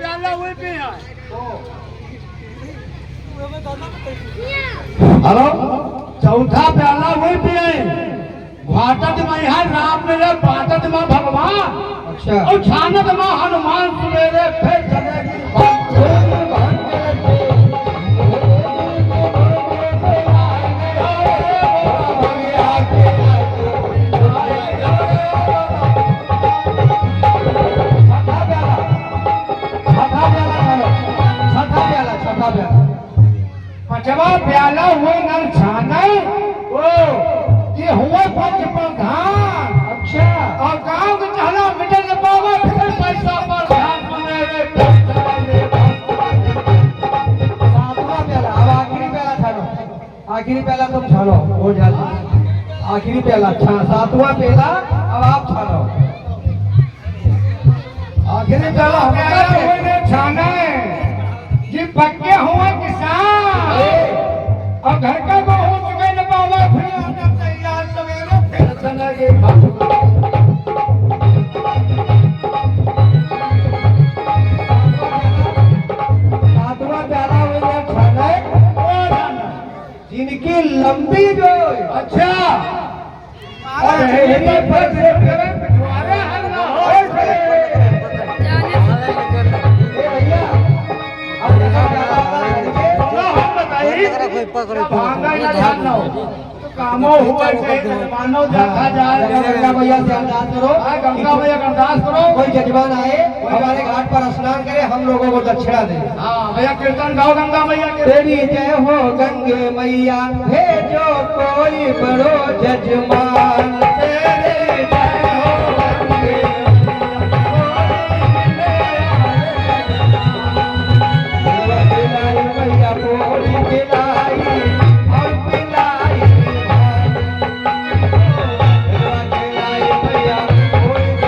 प्याला वही पे है। हेलो, चौथा प्याला वही पे है। घाटत में यहाँ राम मेरे बाटत में भगवान। अच्छा। और छानत में हनुमान सुबेरे फिर चलेगी पचवा प्याला हुए नल छाने ओ ये हुआ पंच प्रधान। अच्छा। और गांव के चहला मिटल न पावा फिर पैसा पर ध्यान मेरे सातवां प्याला। अब आखिरी प्याला छानो, आखिरी प्याला तुम छानो, हो जल्दी आखिरी प्याला सातवां प्याला अब आप छानो। आखिरी प्याला हमारे छाने जी पक्के हुए किसान और घर का हो चुके न पावा फिर आना तैयार सवेरे फिर चलेगी सातवां प्याला हुए छाने जिनकी लंबी जो। अच्छा। अरे पर से पिछवाड़े हल्ला हो कामों हुआ मानो देखा जाए। गंगा मैया से अरदास करो, गंगा मैया का अरदास करो। कोई जजमान आए हमारे घाट पर स्नान करे, हम लोगों को दक्षिणा दे। हाँ भैया कीर्तन गाओ गंगा मैया के। तेरी जय हो गंगे मैया, भेजो कोई बड़ो जजमान। तेरी जय हो गंगे मैया बोली पिलाई और पिलाई मैया बोली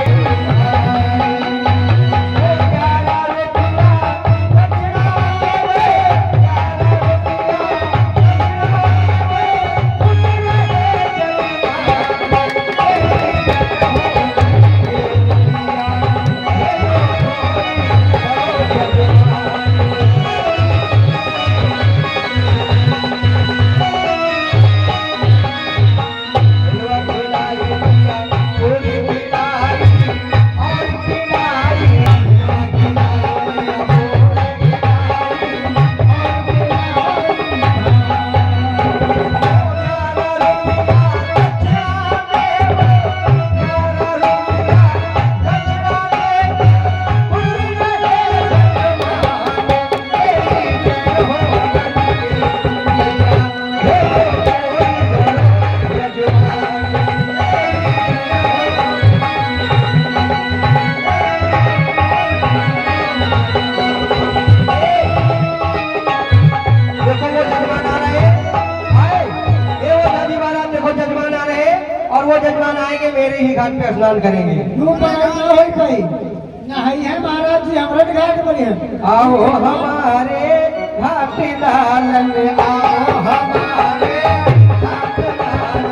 मेरे ही घाट पे स्नान करेंगे। नहीं है महाराज जी हमारे घाट पर है। आओ हमारे घाट लालन, आओ हमारे घाट लालन।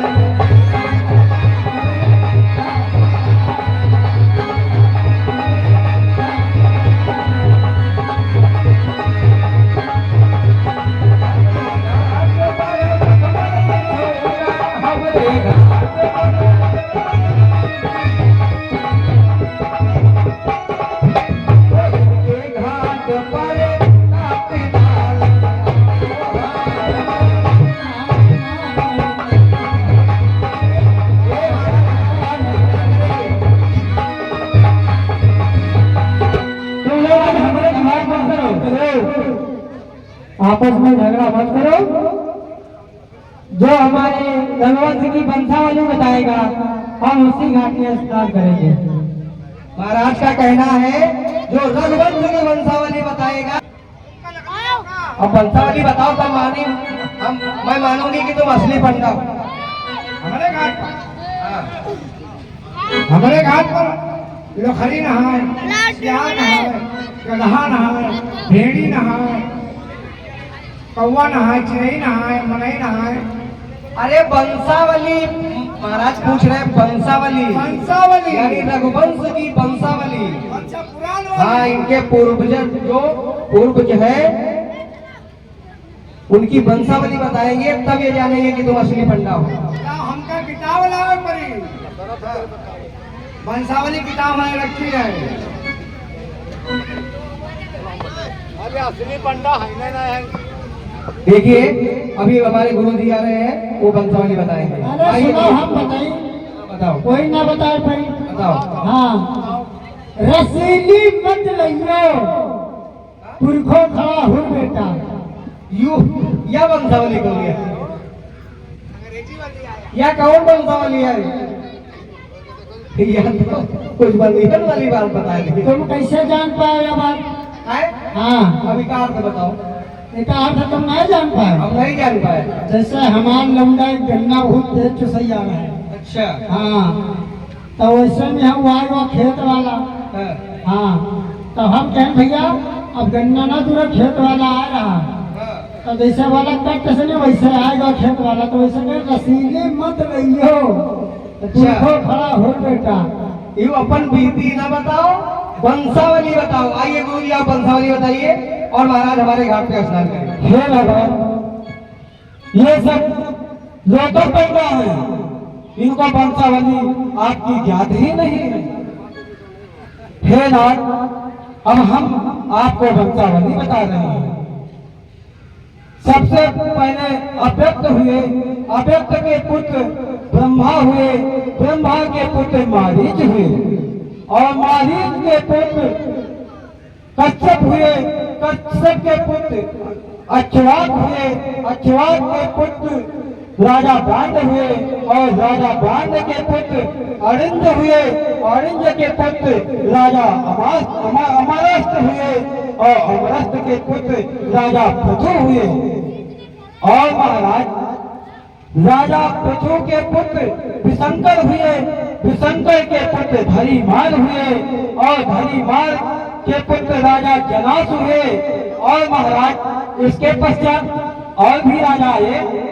आपस में झगड़ा मत करो। जो हमारे रघुवंश की वंशावली बताएगा हम उसी घाट में स्नान करेंगे। महाराज का कहना है जो रघुवंश की वंशावली बताएगा। अब वंशावली बताओ तब मानी मैं मानूंगी कि तुम असली पंडा हो। हमारे घाट पर हमारे घाट पर लोखरी नहाए, सियार नहाए, गदहा नहाए, भेड़ी नहाए, कौवा नहाए, चिड़ई नहाए, मनई नहाए, अरे वंशावली महाराज पूछ रहे हैं, वंशावली वंशावली यानी रघुवंश की वंशावली। अच्छा पुराण हाँ, इनके पूर्वज जो पूर्वज है उनकी वंशावली बताएंगे, तब ये जानेंगे कि तुम असली पंडा हो। क्या हमका किताब लावे पड़ी? वंशावली किताब मैंने रखी है। अरे असली पंडा है ना है। देखिए अभी हमारे गुरु जी आ रहे हैं, वो वंशावली बताएंगे। अरे आइए सुनो, हम बताइए, बताओ कोई ना बताए पाई। बताओ। हाँ, रसीली मत लइयो, पुरखो खड़ा हो बेटा। यू या वंशावली कौन है? अंग्रेजी वाली आया। या कौन वंशावली है? या तो कुछ बंदीहन वाली बात बता दी। तुम कैसे जान पाए ये बात? है? हाँ, अभी का अर्थ बताओ। एक अर्थ तुम नहीं जान पाए। हम नहीं जान पाए। जैसे हमार लौंडा एक गन्ना बहुत तेज चुसैया है। अच्छा। हाँ, तो वैसे में हम आएगा खेत वाला। हाँ। हाँ, तो हम कहें भैया अब गन्ना ना दूर खेत वाला आ रहा, हाँ। तो जैसे वाला कट से नहीं वैसे आएगा खेत वाला, तो वैसे कहें रसीली मत लइयो, पुरखो खड़ा हो बेटा। यू अपन बीती ना बताओ, वंशावली बताओ। आइए गुरु जी आप वंशावली बताइए और महाराज हमारे घाट पे स्नान करें। हे भगवान, ये सब लोगों पैदा है, इनको वंशावली आपकी ज्ञात ही नहीं है। हे नाथ, अब हम आपको वंशावली बता रहे हैं। सबसे पहले अव्यक्त हुए, अव्यक्त के पुत्र ब्रह्मा हुए, ब्रह्मा के पुत्र मारीच हुए, और मारीच के पुत्र कच्छप हुए, कच्छप के पुत्र अक्षवाक हुए, अक्षवाक के पुत्र राजा बांध हुए, और राजा बांध के पुत्र अरिंद हुए, अरिंद के पुत्र राजा अमरस्त हुए, और अमरस्त के पुत्र राजा पृथु हुए। और महाराज राजा पृथु के पुत्र विशंकर हुए, विशंकर के पुत्र धरीमाल हुए, और धरीमाल के पुत्र राजा जनास हुए। और महाराज इसके पश्चात और भी राजा आए।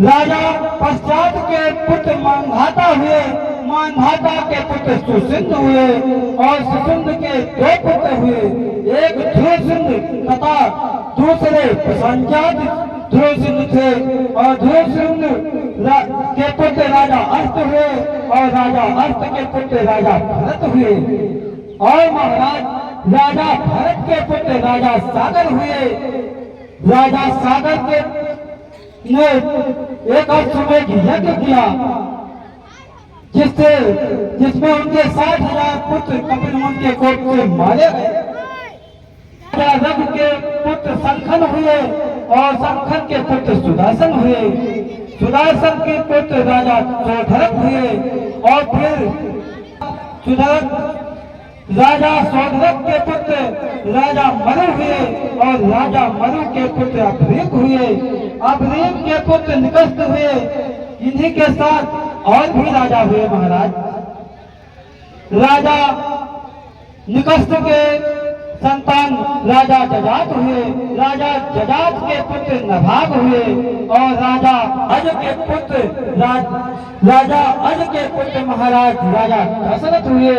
राजा पश्चात के पुत्र मानधाता हुए, मानधाता के पुत्र सुसिंद हुए, और सुसिंद के दो पुत्र हुए, एक ध्रुवसिंद तथा दूसरे प्रसंजात ध्रुवसिंद थे। और ध्रुवसिंद के पुत्र राजा अर्थ हुए, और राजा अर्थ के पुत्र राजा भरत हुए। और महाराज राजा भरत के पुत्र राजा सागर हुए। राजा सागर के ने एक अश्वमेध यज्ञ किया, जिसमें उनके 60,000 पुत्र कपिल मुनि के कोप से मारे गए। राजा रघु के पुत्र संखन हुए, और संखन के पुत्र सुदर्शन हुए, सुदर्शन के पुत्र राजा सौधरक हुए, और फिर राजा सौधरक के पुत्र राजा मरु हुए, और राजा मरु के पुत्र अभ्रेक हुए, अभ्रेक के पुत्र निकस्त हुए। इन्हीं के साथ और भी राजा हुए महाराज। राजा निकस्त के संतान राजा जजात हुए, राजा जजात के पुत्र नभाग हुए, और राजा अज के पुत्र राजा अज के पुत्र महाराज राजा दशरथ हुए।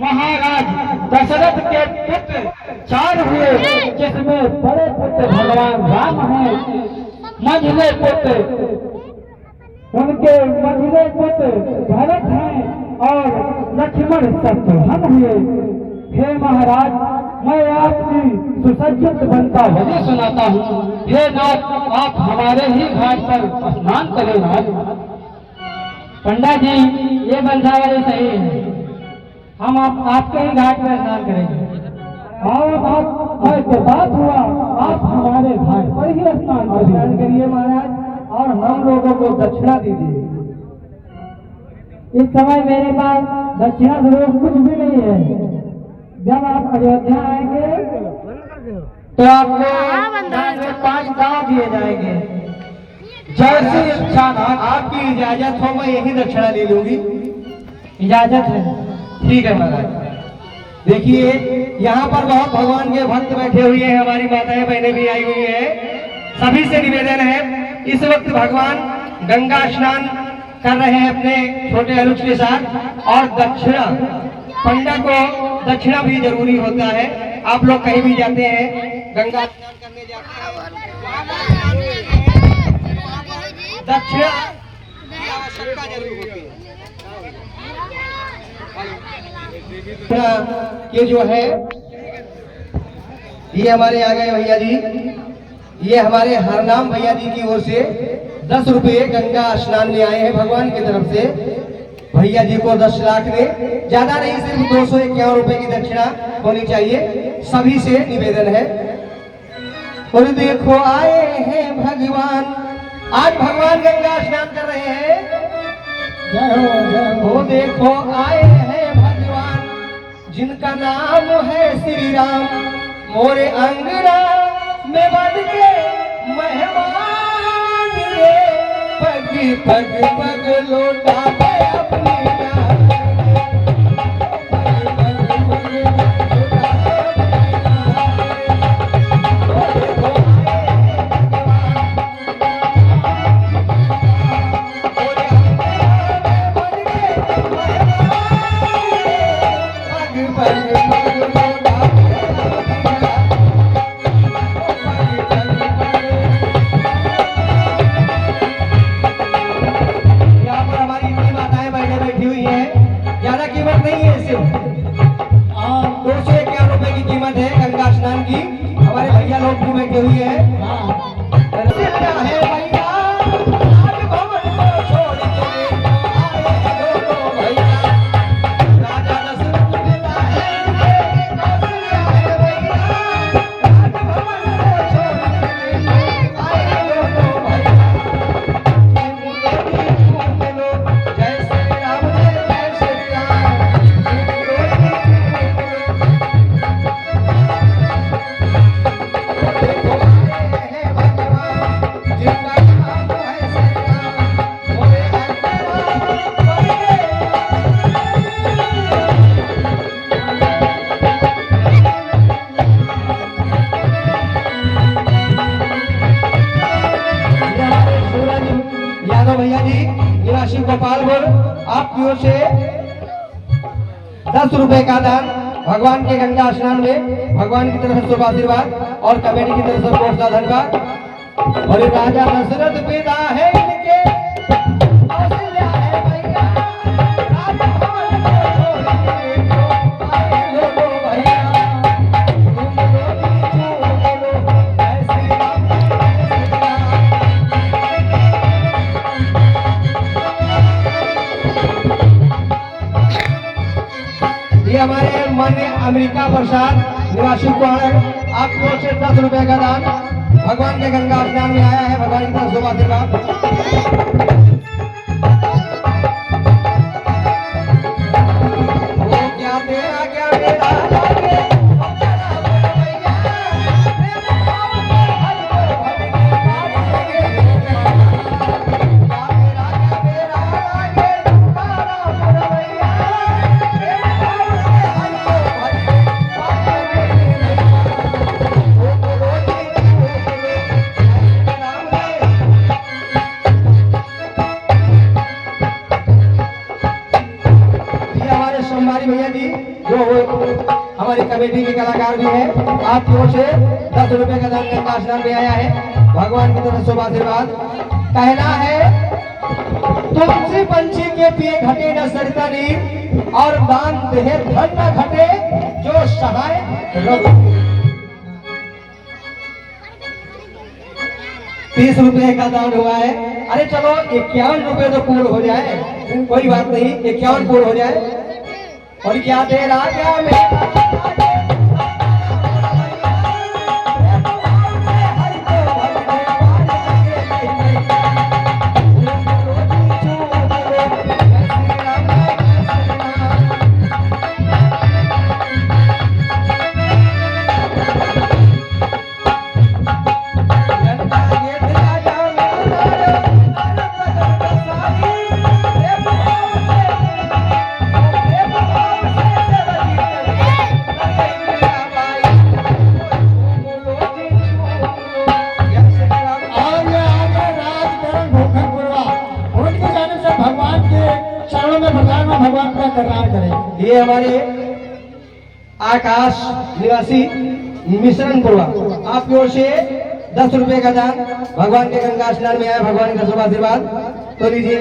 महाराज दशरथ के पुत्र 4 हुए, जिसमें बड़े पुत्र भगवान राम हैं, मंझले पुत्र उनके मंझले पुत्र भरत हैं, और लक्ष्मण शत्रुघ्न हुए। हे महाराज, मैं आपकी सुसज्जित वंशावली सुनाता हूँ। हे नाथ, आप हमारे ही घाट पर स्नान करें नाथ। पंडा जी, ये वंशावली सही है, हम आपके ही घाट पर स्नान करेंगे। और आप तो बात हुआ, आप हमारे घाट पर ही स्नान करिए महाराज, और हम लोगों को दक्षिणा दीजिए। इस समय मेरे पास दक्षिणा स्वरूप कुछ भी नहीं है। जब आप अयोध्या आएंगे तो आपको 5 गांव दिए जाएंगे। जैसी इच्छा ना, आपकी इजाजत हो मैं यही दक्षिणा ले लूंगी। इजाजत है? ठीक है महाराज। देखिए यहाँ पर बहुत भगवान के भक्त बैठे हुए हैं, हमारी माताएं बहनें भी आई हुई है। सभी से निवेदन है, इस वक्त भगवान गंगा स्नान कर रहे हैं अपने छोटे अनुज के साथ, और दक्षिणा पंडा को दक्षिणा भी जरूरी होता है। आप लोग कहीं भी जाते हैं गंगा स्नान करने जाते हैं, दक्षिणा की आवश्यकता जरूर होती है। ये जो है ये हमारे आ गए भैया जी, ये हमारे हरनाम भैया जी की ओर से 10 रुपये गंगा स्नान में आए हैं भगवान की तरफ से। भैया जी को 10 लाख में, ज्यादा नहीं, सिर्फ 251 रुपए की दक्षिणा होनी चाहिए, सभी से निवेदन है। और देखो आए हैं भगवान, आज भगवान गंगा स्नान कर रहे हैं। वो देखो आए हैं भगवान, जिनका नाम है श्री राम, मोरे अंगना में बन के मेहमान रे, पग पग पग लौटा के अपनी जान। भैया जी निवासी गोपालपुर, आपकी ओर से 10 रुपए का दान भगवान के गंगा स्नान में, भगवान की तरफ से शुभ आशीर्वाद और कमेटी की तरफ से बहुत सा धन्यवाद। और राजा दशरथ पिता है इनके, कौशल्या है भैया, राजभवन को छोड़ के आए लोगो भैया, तुम लोग चूक लो, जय श्री राम जय श्री राम। ये हमारे माननीय अमेरिका प्रसाद निवासी कुआर, आपकी ओर से 10 रुपए का दान भगवान के गंगा स्नान में आया है, भगवान की तरफ शुभ आशीर्वाद। वो क्या तेरा क्या मेरा लागे, भैया जी जो हमारी कमेटी के कलाकार भी हैं, आपकी ओर से 10 रुपए का दान गंगा स्नान में आया है, भगवान की तरफ शुभ आशीर्वाद। कहना है तुलसी पंछी के पिए घटे न सरिता नीर, और दान देहे धन न घटे जो सहाय रघु। 30 रुपए का दान हुआ है। अरे चलो 51 रुपए तो पूर्ण हो जाए, कोई बात नहीं, 51 पूर्ण हो जाए। और क्या तेरा क्या मेरा ये हमारे आकाश निवासी मिश्रणपुरा आपकी ओर से 10 रुपए का दान भगवान के गंगा स्नान में आए, भगवान का शुभ आशीर्वाद तो लीजिए।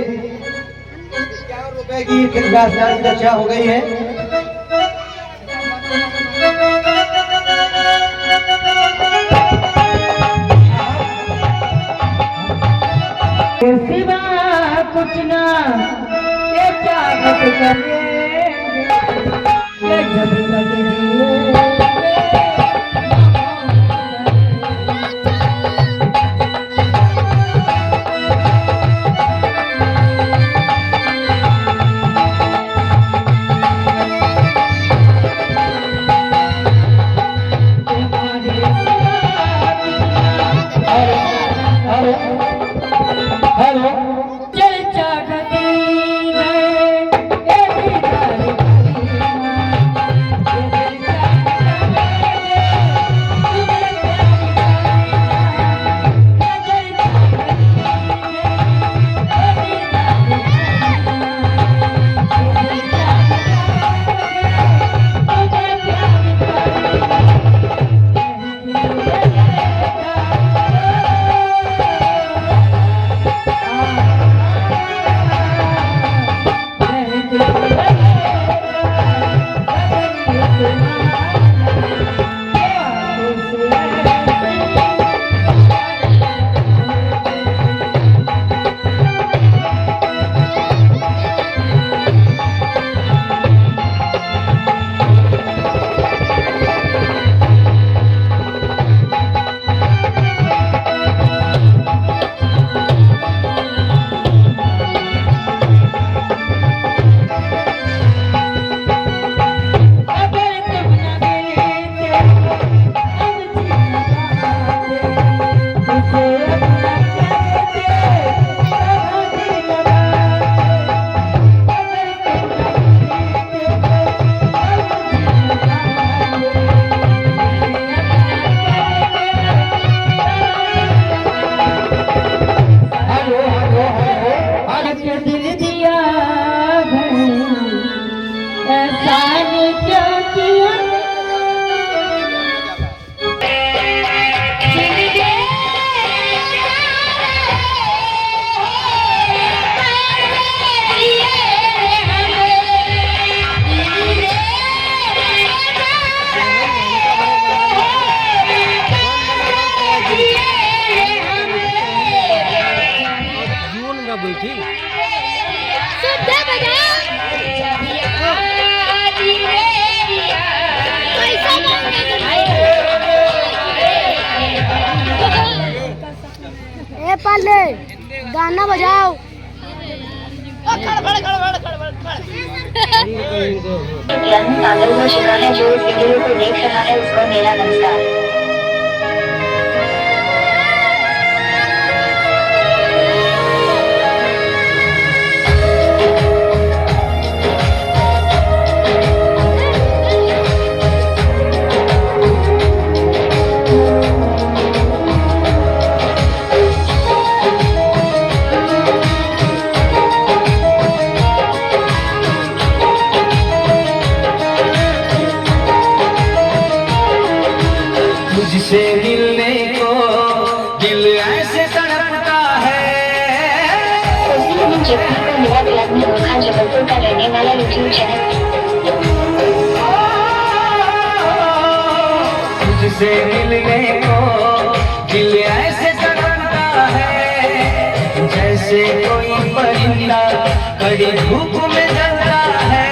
51 रुपए की गंगा स्नान की दक्षा हो गई है। सिवा कुछ ना ये चाहत करेंगे, ये जब तक जिएंगे। पाले गाना बजाओ। पागल हो चुका है जो इस वीडियो को देख रहा है उसको मेरा नमस्कार। तुझसे मिलने को दिल ऐसे तड़पता है। मेरा ब्लॉग में होगा जबलपुर का रहने वाला यूट्यूब चैनल। तुझसे मिलने को दिल ऐसे तड़पता है, जैसे कोई परिंदा कड़ी धूप में जलता है।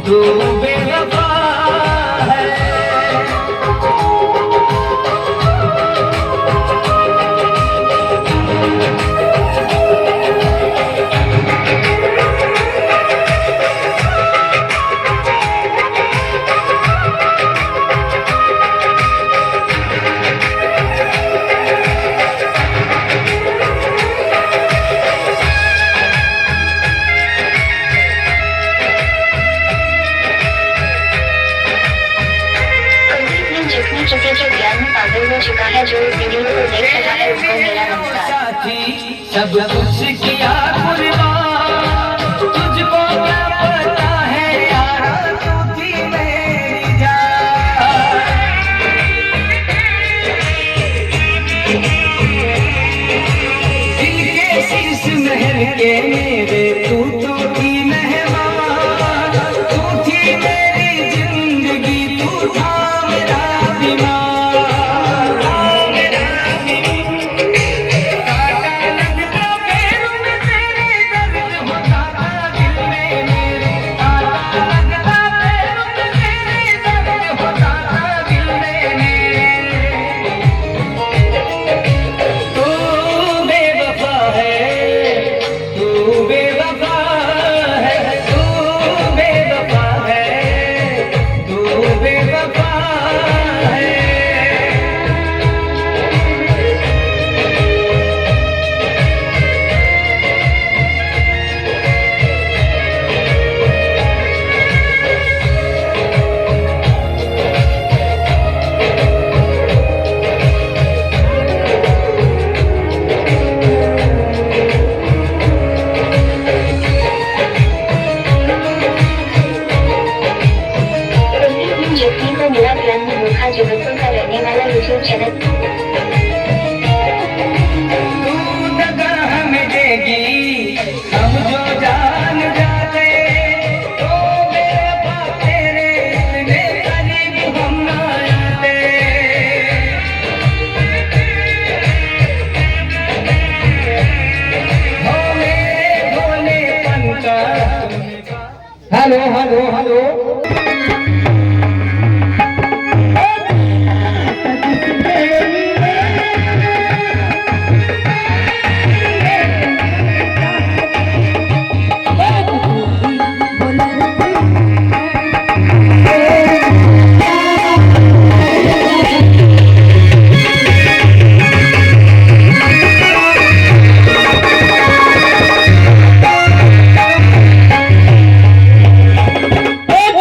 तू बेवफा है। वीडियो को देख रहा है उसको मेरा नमस्कार। साथी सब कुछ किया कुर्बान, तुझको क्या पता है यारा तू थी मेरी जान। दिल के शीश महल के मेरे तू तो थी मेहमान, तू थी मेरी जिंदगी, तू था मेरा बीमार। जबलपुर का रहने वाला यूट्यूब चैनल। तू दगा हमें देगी हम जो जान जाते, तो मेरे पास तेरे इतने करीब हम ना आते। हो मेरे भोलेपन का हेलो हेलो हेलो एक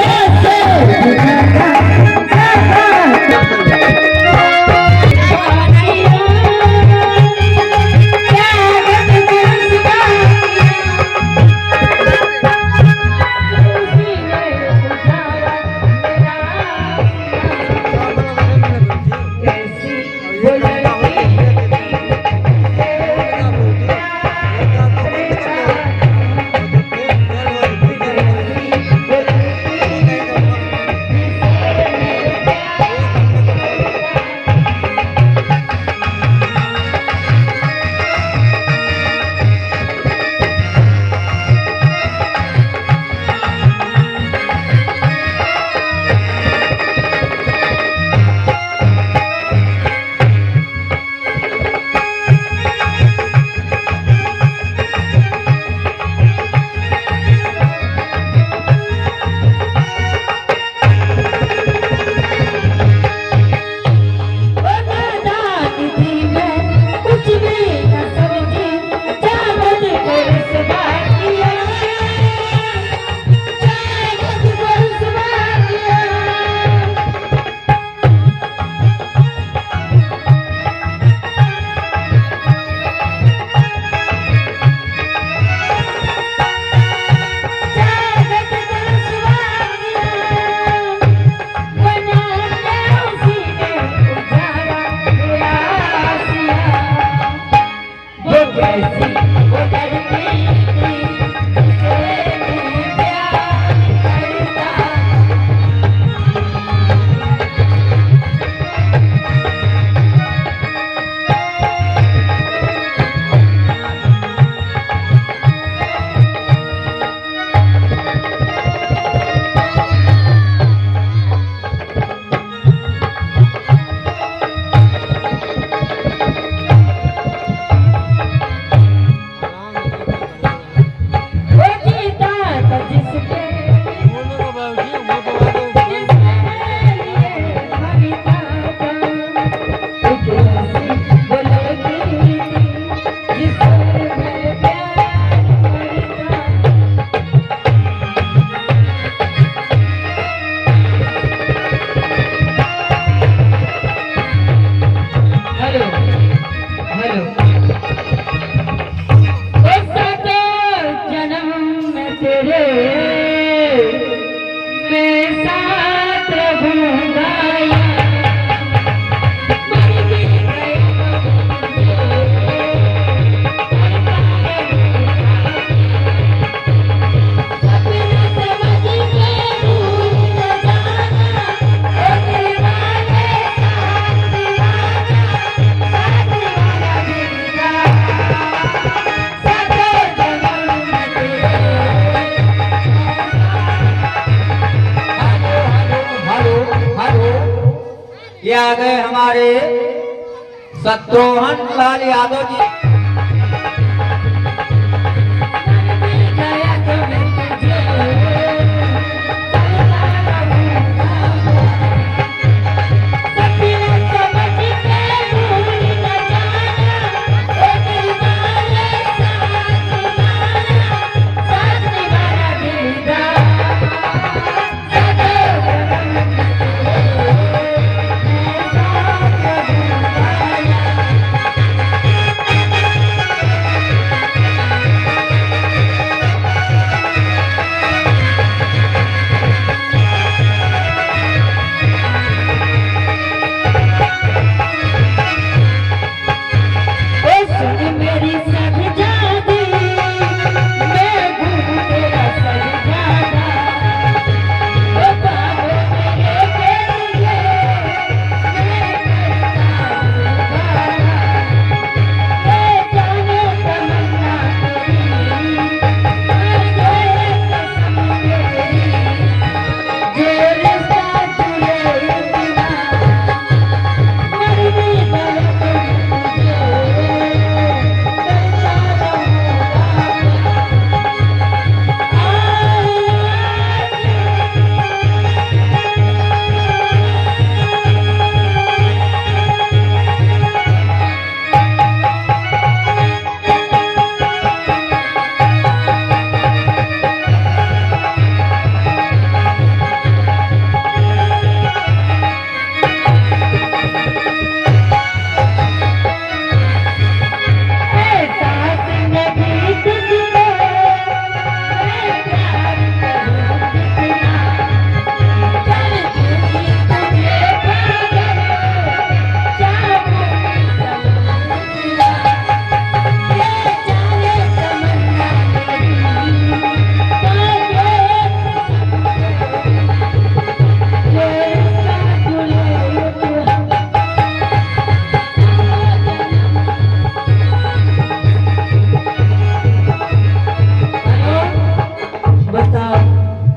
आ गए हमारे शत्रुघ्न लाल यादव जी।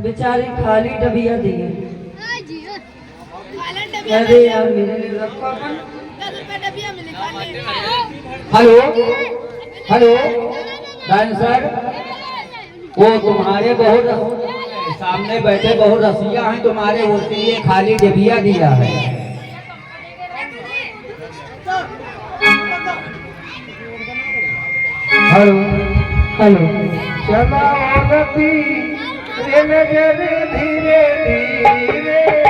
बेचारी खाली डबिया दिए। अरे यार मेरे लिए रखो अपन। हेलो हेलो डांसर, वो तुम्हारे बहुत सामने बैठे बहुत रसिया हैं तुम्हारे, उसके लिए खाली डबिया दिया है। हेलो हेलो चला गति रे नजर धीरे धीरे